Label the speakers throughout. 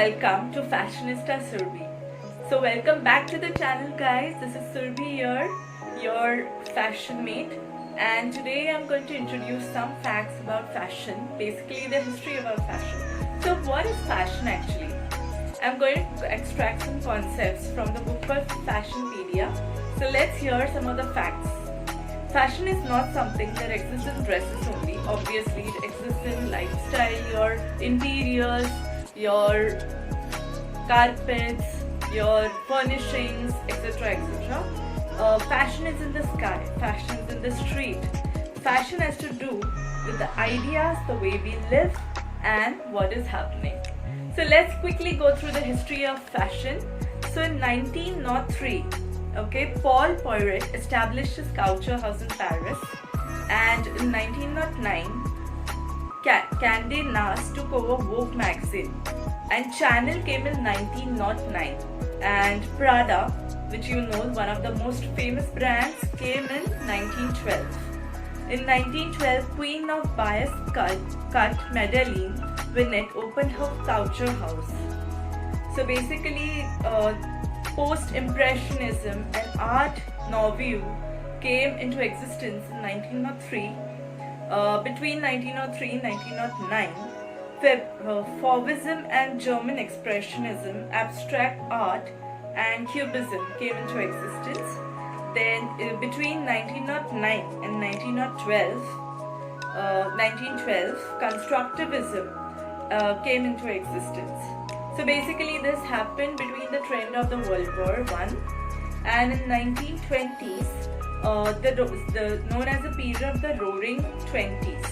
Speaker 1: welcome to Fashionista Surbhi. So welcome back to the channel, guys. This is Surbhi here, your fashion mate, and today I'm going to introduce some facts about fashion, basically the history about fashion. So what is fashion actually? I'm going to extract some concepts from the book called Fashionpedia. So let's hear some of the facts. Fashion is not something that exists in dresses only. Obviously, it exists in lifestyle, your interiors, your carpets, your furnishings, etc. etc. Fashion is in the sky, fashion is in the street. Fashion has to do with the ideas, the way we live, and what is happening. So let's quickly go through the history of fashion. So in 1903, Paul Poiret established his culture house in Paris, and in 1909, Condé Nast took over Vogue magazine, and Chanel came in 1909, and Prada, which you know is one of the most famous brands, came in 1912. In 1912, Queen of Bias cut Madeleine Vinette opened her culture house. So basically, Post-Impressionism and Art Nouveau came into existence in 1903. Between 1903 and 1909, Fauvism and German Expressionism, abstract art, and Cubism came into existence. Then between 1909 and 1912, Constructivism came into existence. So basically this happened between the trend of the World War I, and in 1920s, known as the period of the Roaring Twenties.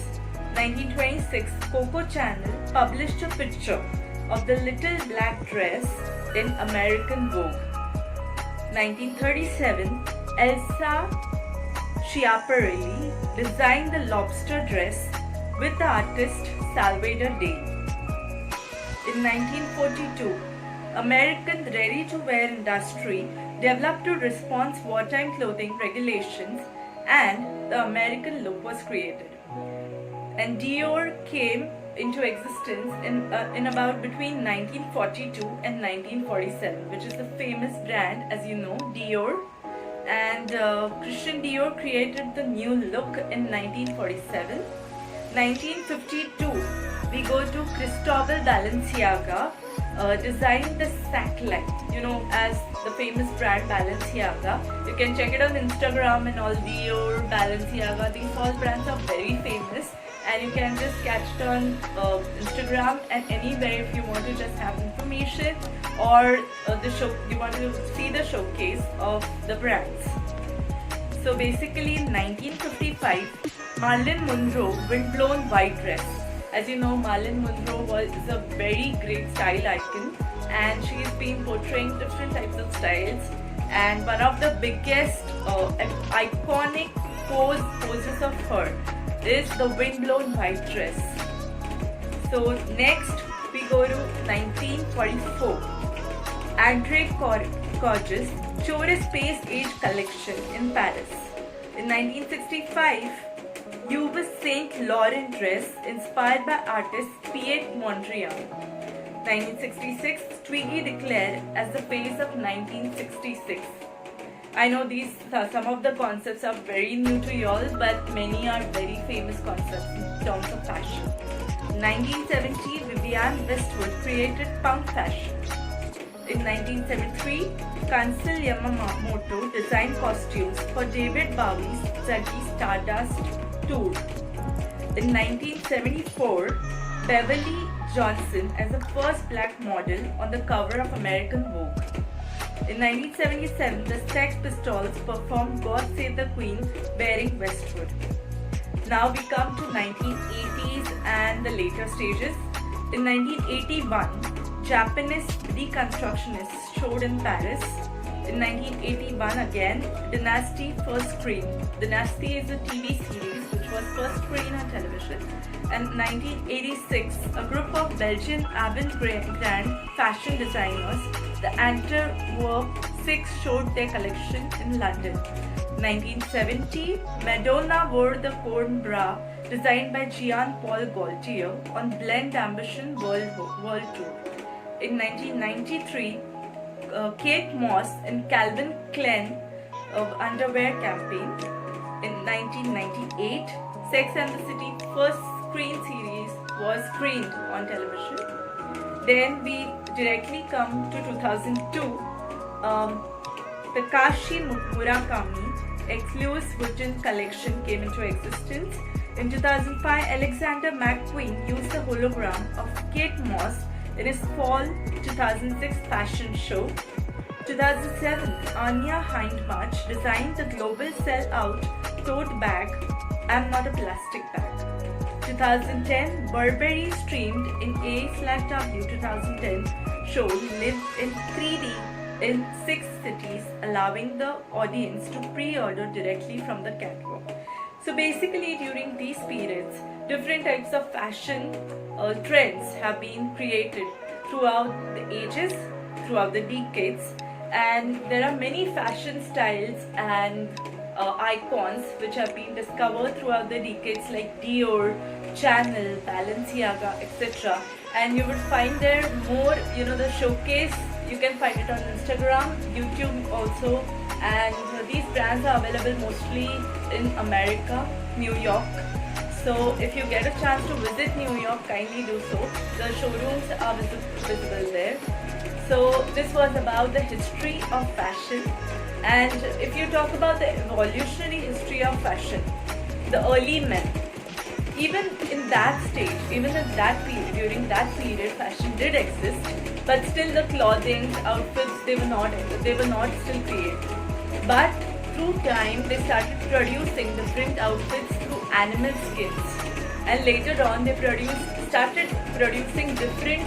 Speaker 1: 1926, Coco Chanel published a picture of the little black dress in American Vogue. 1937, Elsa Schiaparelli designed the lobster dress with the artist Salvador Dali. In 1942, American ready-to-wear industry developed to respond to wartime clothing regulations, and the American look was created. And Dior came into existence in about between 1942 and 1947, which is the famous brand, as you know, Dior. And Christian Dior created the new look in 1947. 1952, we go to Cristobal Balenciaga, designed the sackline, as the famous brand Balenciaga. You can check it on Instagram and all. Dior, Balenciaga, these all brands are very famous, and you can just catch it on Instagram and anywhere if you want to just have information, or you want to see the showcase of the brands. So basically in 1955, Marilyn Monroe windblown white dress. As you know, Marilyn Monroe is a very great style icon, and she's been portraying different types of styles, and one of the biggest iconic poses of her is the windblown white dress. So next we go to 1944. André Gorgeous showed a space age collection in Paris. In 1965, Yves Saint Laurent dress inspired by artist Piet Mondrian. 1966, Twiggy declared as the face of 1966. I know some of the concepts are very new to y'all, but many are very famous concepts in terms of fashion. 1970, Vivienne Westwood created punk fashion. In 1973, Kansai Yamamoto designed costumes for David Bowie's Ziggy Stardust tour. In 1974, Beverly Johnson as the first black model on the cover of American Vogue. In 1977, the Sex Pistols performed God Save the Queen wearing Westwood. Now we come to 1980s and the later stages. In 1981, Japanese deconstructionists showed in Paris. In 1981 again, Dynasty first screen. Dynasty is a TV series which was first screened on television. And 1986, a group of Belgian avant-garde fashion designers, the Antwerp 6, showed their collection in London. 1970, Madonna wore the corn bra designed by Jean-Paul Gaultier on Blend Ambition World Tour. in 1993, Kate Moss and Calvin Klein underwear campaign. In 1998, Sex and the City first screen series was screened on television. Then we directly come to 2002. Takashi Murakami Exclusive Wooden Collection came into existence. In 2005, Alexander McQueen used the hologram of Kate Moss in his fall 2006 fashion show. 2007, Anya Hindmarch designed the global sell-out tote bag, "I'm not a plastic bag." 2010, Burberry streamed in A/W 2010 show lived in 3D in 6 cities, allowing the audience to pre-order directly from the catwalk. So basically, during these periods, different types of fashion trends have been created throughout the ages, throughout the decades, and there are many fashion styles and icons which have been discovered throughout the decades, like Dior, Chanel, Balenciaga, etc. And you will find there more, the showcase. You can find it on Instagram, YouTube also, and these brands are available mostly in America, New York. So if you get a chance to visit New York, kindly do so. The showrooms are visible there. So this was about the history of fashion. And if you talk about the evolutionary history of fashion, the early men, even in that stage, even in that period, during that period, fashion did exist, but still the clothing, outfits, they were not still created. But through time, they started producing different outfits through animal skins, and later on they started producing different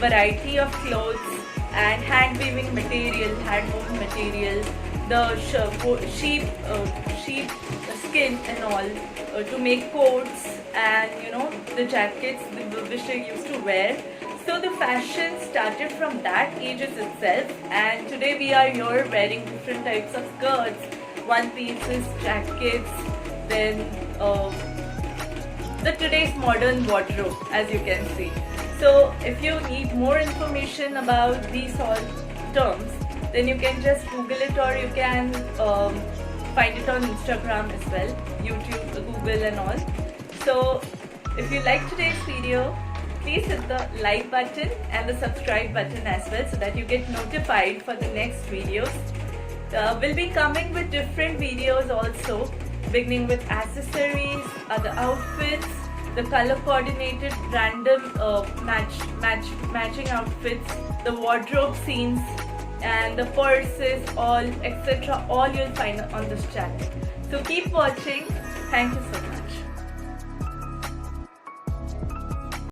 Speaker 1: variety of clothes and hand weaving material, hand woven material, the sheep skin and all, to make coats and the jackets which they used to wear. So the fashion started from that ages itself, and today we are here wearing different types of skirts, one pieces, jackets, then the today's modern wardrobe, as you can see. So if you need more information about these all terms, then you can just Google it, or you can find it on Instagram as well, YouTube, Google and all. So if you like today's video, please hit the like button and the subscribe button as well, so that you get notified for the next videos. We'll be coming with different videos also, beginning with accessories, other outfits, the color coordinated random matching outfits, the wardrobe scenes, and the purses, all etc. All you'll find on this channel. So keep watching. Thank you so much.